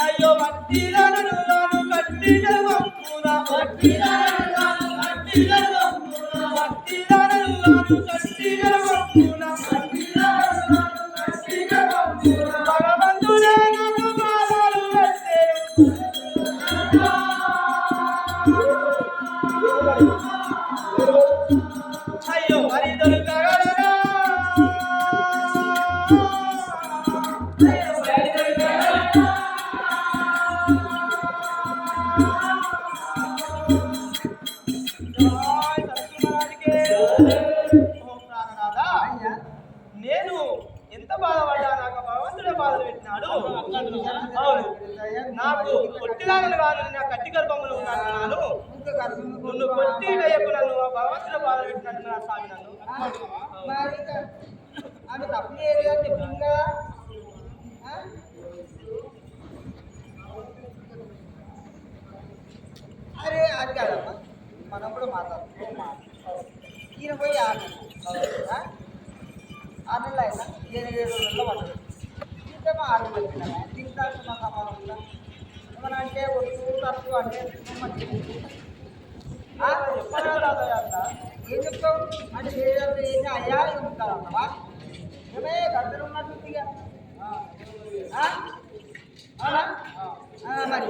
అయ్యో మట్టిలను కట్టిన భగవంతుడే నాకు బాధలు అయ్యో మరి దొరకగలరా నేను ఎంత బాధపడ్డా నాకు భగవంతుడే బాధలు పెట్టినాడు. నాకు కొట్టినానని కాదు, నా కట్టి గర్భంలో ఉన్నాను. నువ్వు కొట్టి వేయకు నన్ను భగవంతుడే బాధలు పెట్టినట్టు నా స్వామి నన్ను. అరే అది కాదమ్మా, మనం కూడా మాట్లాడుతున్నాం. ఈయన పోయి 6 నెలలు అయినా 7 రోజుల్లో పడుతుంది. ఇంతేమో 6 నెలలు తిన్నాను తింటాను మా సమానం ఉందా ఏమన్నా అంటే ఒట్టు ఖర్చు అంటే ఏం చెప్తావు అంటే ఏదైతే ఏం అయ్యా చెప్తారన్నవా ఏమే గద్దలు ఉన్నట్టు ఇక మరి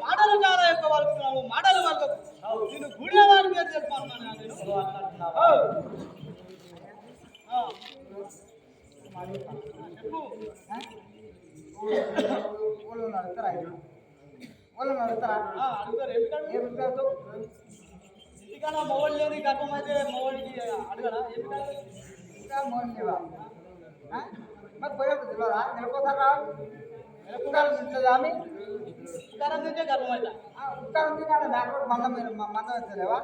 మాటలు చాలా ఎక్కువ వలుకుతున్నావు. మాటలు వరకు నేను గుడివాడి మీద చెప్పాను. చెప్పు వాళ్ళు నడుతారా అడుగుతారు. ఏం కాదు ఇంటికన్నా మొగోళ్ళు లేదు గర్భం అయితే మొగోడికి అడగరా ఇంకా మొగోళ్ళు లేవా మరి పోయేప్పుడు తెలియదా నెలకోసారా నెలకోసారం తింటుందా ఆమె ఉత్కారం తింటే గర్భం అయితే ఉత్కారం తింటే బ్యాక్వర్డ్ మందం ఎత్తలేవా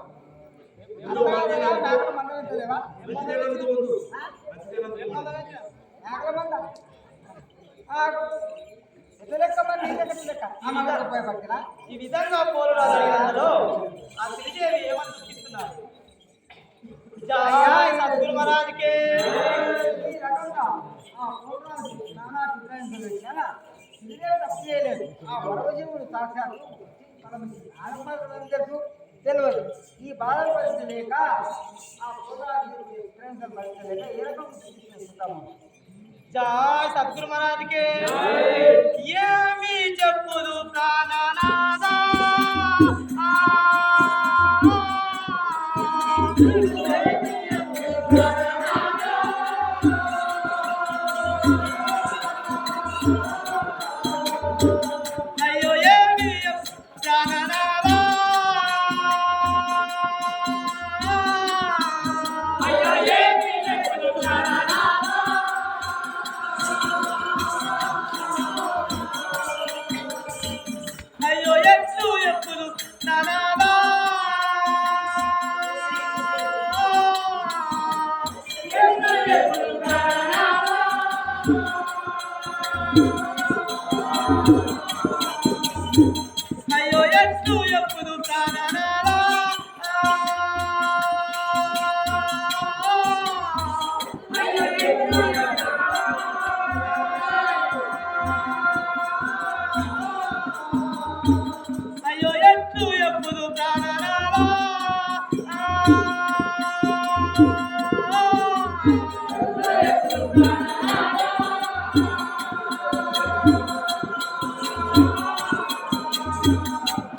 బ్యాక్వర్డ్ మందం ఎత్తలేవా మేకల మంద ఈ విధంగా పోరాడాలో ఆ శ్రీదేవి ఏమని సూచిస్తున్నారు? సద్గురు మహారాజ్కే తెలియదు. ఈ బాధల పరిస్థితి లేక ఆ పరిస్థితి లేక ఏ రకం చూస్తాము. జై సద్గురు మహారాజ్కే. ఏమి చెప్పుదు ప్రాణనాదా అయ్యో ఏమి ప్రాణనాదా అయ్యో ఏమి చెప్పుదు ప్రాణనాదా అయ్యో ఎప్పుడు నానాదా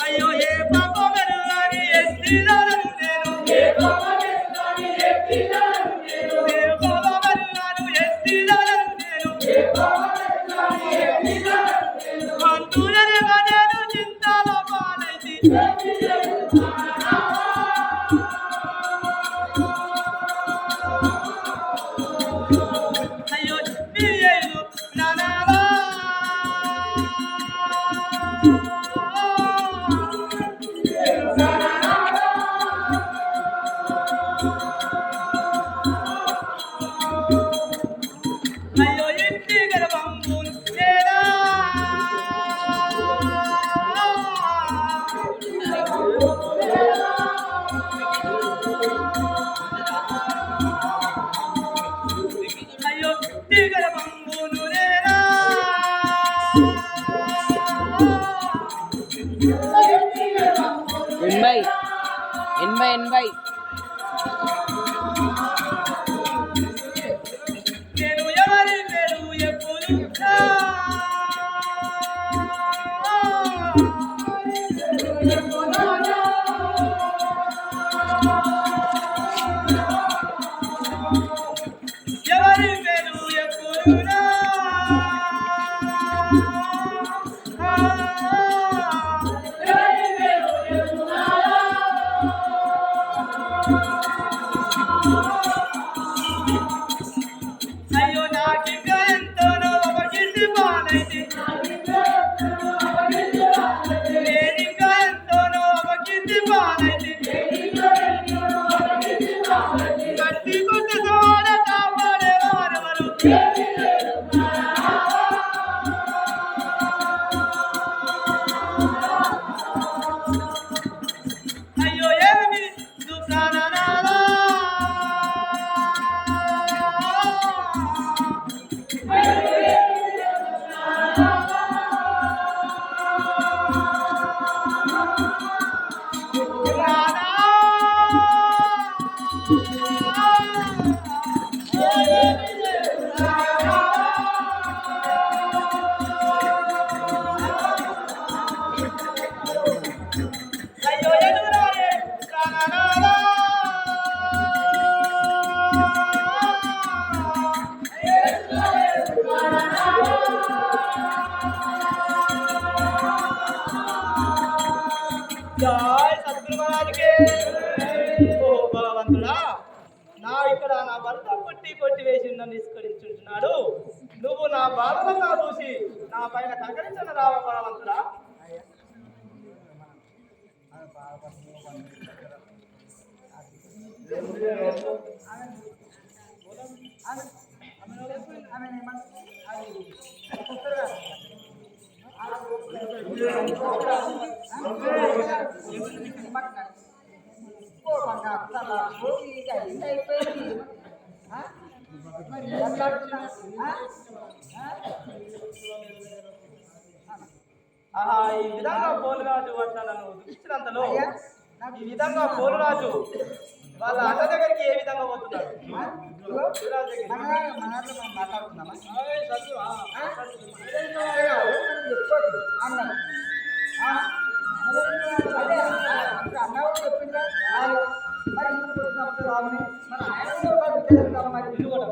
అయ్యో ఏ పాపం వెరుగాని ఎత్తిదాను నేను ఏ పాపం వెరుగాని ఎత్తిదాను నేను ఏ పాపం వెరుగాను ఎత్తిదాను నేను ఏ పాపం వెరుగాని ఎత్తిదాను నేను అంతులనే నేను చింతల పాలైతి అయ్యో నీ ఏలు నానాలా అయ్యో ఇంటి గర్భంబును చేరా అయ్యో ఇంటి గర్భంబును నేరా ఎనభై ఎనభై ఎనభై నేను ఎవరి పేరు ఎప్పుడు ఎవరి పేరు ఎప్పుడు అయ్యో నాకింకా ఎంతోనో ఒకటి పాలైతే నేనింకా ఎంతోనో ఒకటి పాలైతే కట్టి కొట్ట తోడ కాపాడే వారెవరు అయ్యో ఏమి దుఃఖానాలా అయ్యో ఎదురాలే ప్రాణనాలా జై సద్గురు మహారాజుకే ఓ భగవంతుడా నా ఇక్కడ నా భర్త కొట్టి వేసి నన్ను నిష్కరించుంటున్నాడు నువ్వు నా బాధలంగా చూసి నా పైన కనకరించిన రావ భగవంతుడా ఆహా ఈ విధంగా పోలురాజు అట్లా నన్ను ఇచ్చినంతలో ఈ విధంగా పోలురాజు వాళ్ళ అన్న దగ్గరికి ఏ విధంగా పోతున్నాడు మాట్లాడుతున్నామా అన్నావు చెప్పిందా మరి మరి ఆయన మరి ఇల్లు కూడా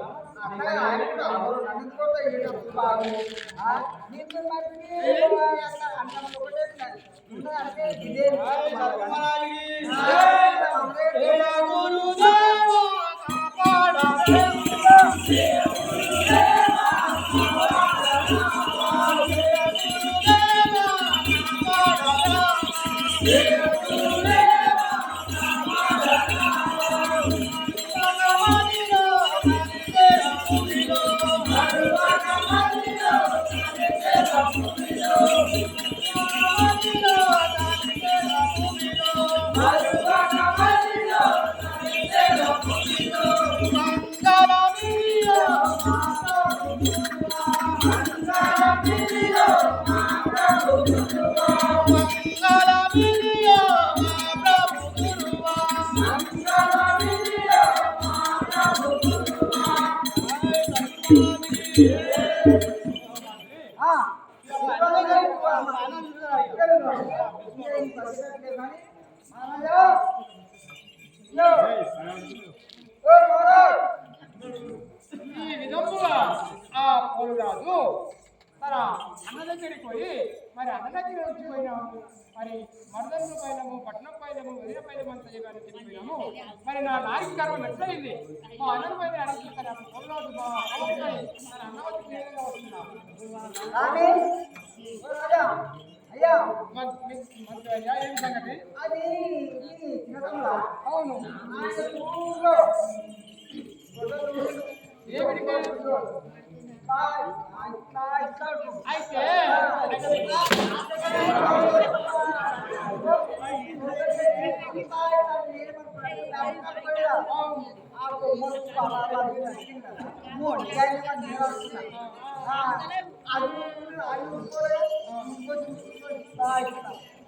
ఓ మహారాజ్ ఈ విధముగా ఆ పోలురాజు తన అన్న దగ్గరికి పోయి మరి అన్న దగ్గర వచ్చిపోయినాము మరి మరదలు పైనము పట్నం పైనము వదిన పైనము అంత చెప్పిపోయినాము మరి నా నాయకు గర్వం ఎట్లయింది మా అన్న పైన అడుగుతాను పోలురాజు మా అన్నపై తన అన్న వచ్చి నేరుగా వస్తున్నాను అయ్యా ఏం సంగతి అది అవును ఏమిటి అయితే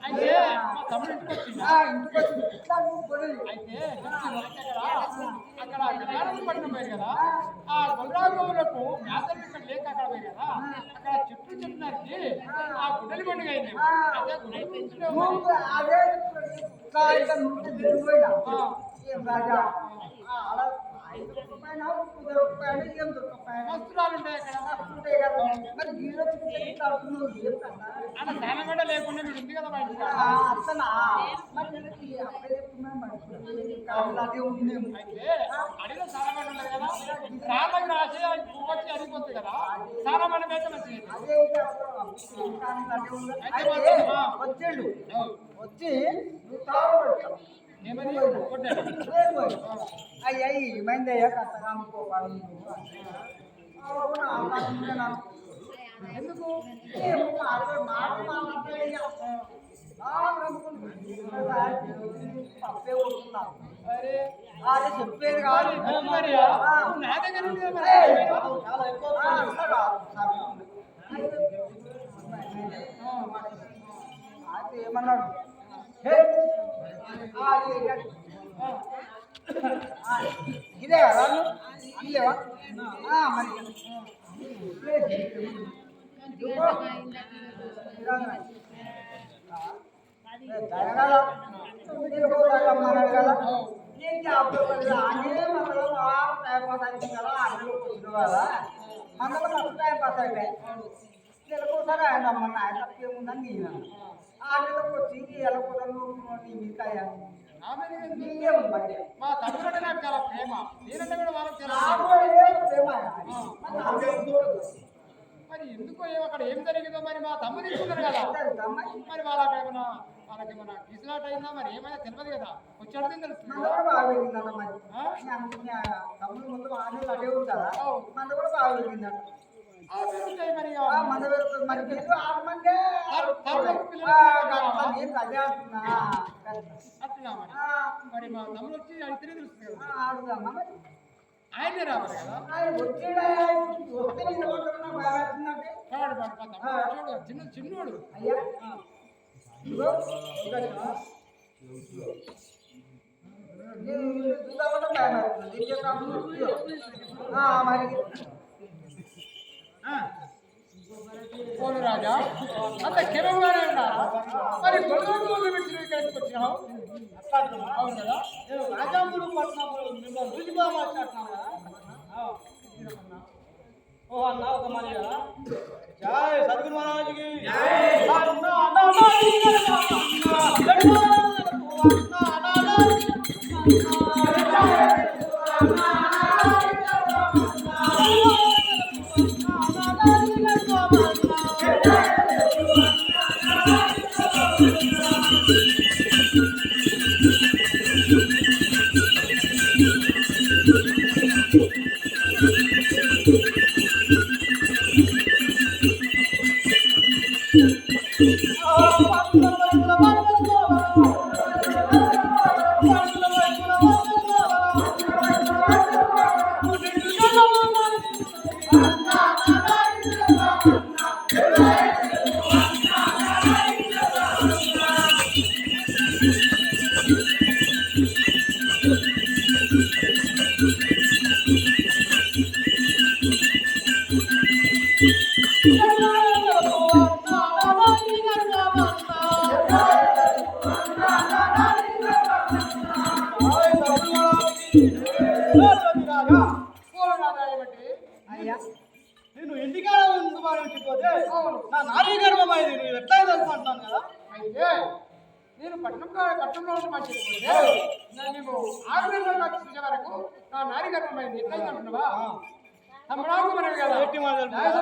అయితే మా తమ్ముడు అయితే అక్కడ కళ్యాణం పట్నం పోయి కదా ఆ గొర్రాగోవులకు వ్యాధులు ఇక్కడ లేక అక్కడ పోయి కదా అక్కడ చెట్లు చెట్లకి ఆ గుడ్డలి పండుగ అయింది వస్త్రాలు ఉంటాయి అక్కడ దాని కూడా లేకుండా మీరు ఉంది కదా బయట అయితే అడిగిన చాలా మంది ఉండదు కదా రాళ్ళకి రాసి పువ్వు వచ్చి అడిగిపోతుంది కదా చాలా మంది అయితే మంచిది వచ్చాడు వచ్చి ఏమని కొట్టాడు అయ్యి ఏమైందయ్యా కష్టగా అనుకోవాలి ఎందుకు తప్పే వస్తున్నా అరే అదే చెప్పేది కాదు మరి నా దగ్గర ఉంది కదా చాలా ఎక్కువ అయితే ఏమన్నాడు ఇదే రాను అనిలేవా మరి అమ్మన్నాడు కదా నేను అనే మందరం టైం పాస్ అయిపోయింది కదా అన్నలు కూర్చుని కదా మందరం ఫస్ట్ టైం పాస్ అయిపోయాయి నెలకోసారి ఆయన అమ్మన్న ఆయన తప్పేముందని నేను ఆ నెలకు వచ్చి ఎలకూడదు మిగతాయా మా తమ్ముడు నాకు చాలా ప్రేమ నేనంటే కూడా వాళ్ళకి మరి ఎందుకో అక్కడ ఏం జరిగిందో మరి మా తమ్ముడు తీసుకున్నారు కదా మరి వాళ్ళకేమన్నా వాళ్ళకేమన్నా కిసిలాట్ అయిందా మరి ఏమైనా తెలియదు కదా వచ్చాడు తెలుస్తుంది తమ్ముడు ముందు ఆటలు అదే ఉంటారా మన కూడా బాగా వెళ్ళిందట మరి మరి ఆరు మంది అట్లా మరి మా తమ్ముడు వచ్చి అడిగితేనే తెలుస్తుంది కదా ఆడుదామా ఆయనే రావాలి కదా చిన్నోడు అయ్యా మరి పోలు రాజా అంత క్షేమంగానే ఉన్నారా మరి గొడవలు పెట్టి ఇక్కడికి వచ్చినావు అవును కదా రాజాముడు పట్టినప్పుడు మిమ్మల్ని రుచిగా మాట్లాడుతున్నాను కదా ఓ అన్న ఒక మరి కదా జై సద్గురు మహారాజుకి రాజా పూల రాజా ఏమిటి అయ్యా నేను ఇంటికాడ ముందు వచ్చిపోతే నా నారీ గర్భం అయింది నువ్వు ఎట్లా తెలుసు అంటాను కదా అయితే నేను పట్టణంలో మంచిపోతే నేను 6 నెలల వచ్చే వరకు నా నారీ గర్భం అయింది ఎట్లా అంటున్నావా తమ్ముడు మనవి కదా